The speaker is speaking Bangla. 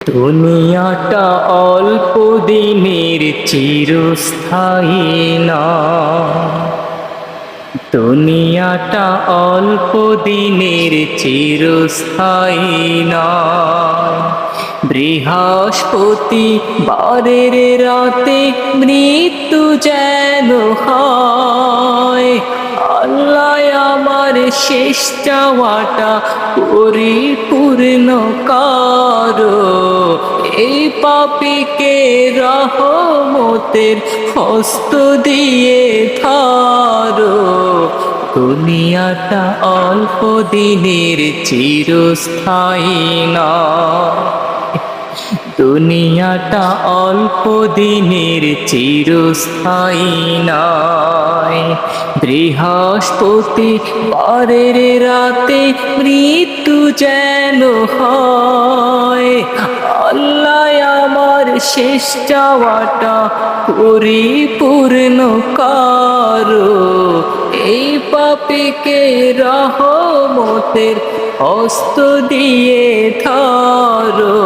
দুনিয়াটা অল্প দিনের চিরস্থায়ী না, দুনিয়াটা অল্প দিনের চিরস্থায়ী না। বৃহস্পতি বারের রাতে মৃত্যু যেন হয়। আল্লাহ আমার শেষ চাওয়াটা পরিপূর্ণ করো, এই পাপীকে রহমতের হস্ত দিয়ে ধরো। দুনিয়াটা অল্প দিনের চিরস্থায়ী না, দুনিয়াটা অল্প দিনের চিরস্থায়ী নয়। বৃহস্পতি বারের রাতে মৃত্যু যেন হয়। আল্লাহ আমার শেষ চাওয়াটা পরিপূর্ণ করো, এই পাপীকে রহমতের হস্ত দিয়ে ধরো।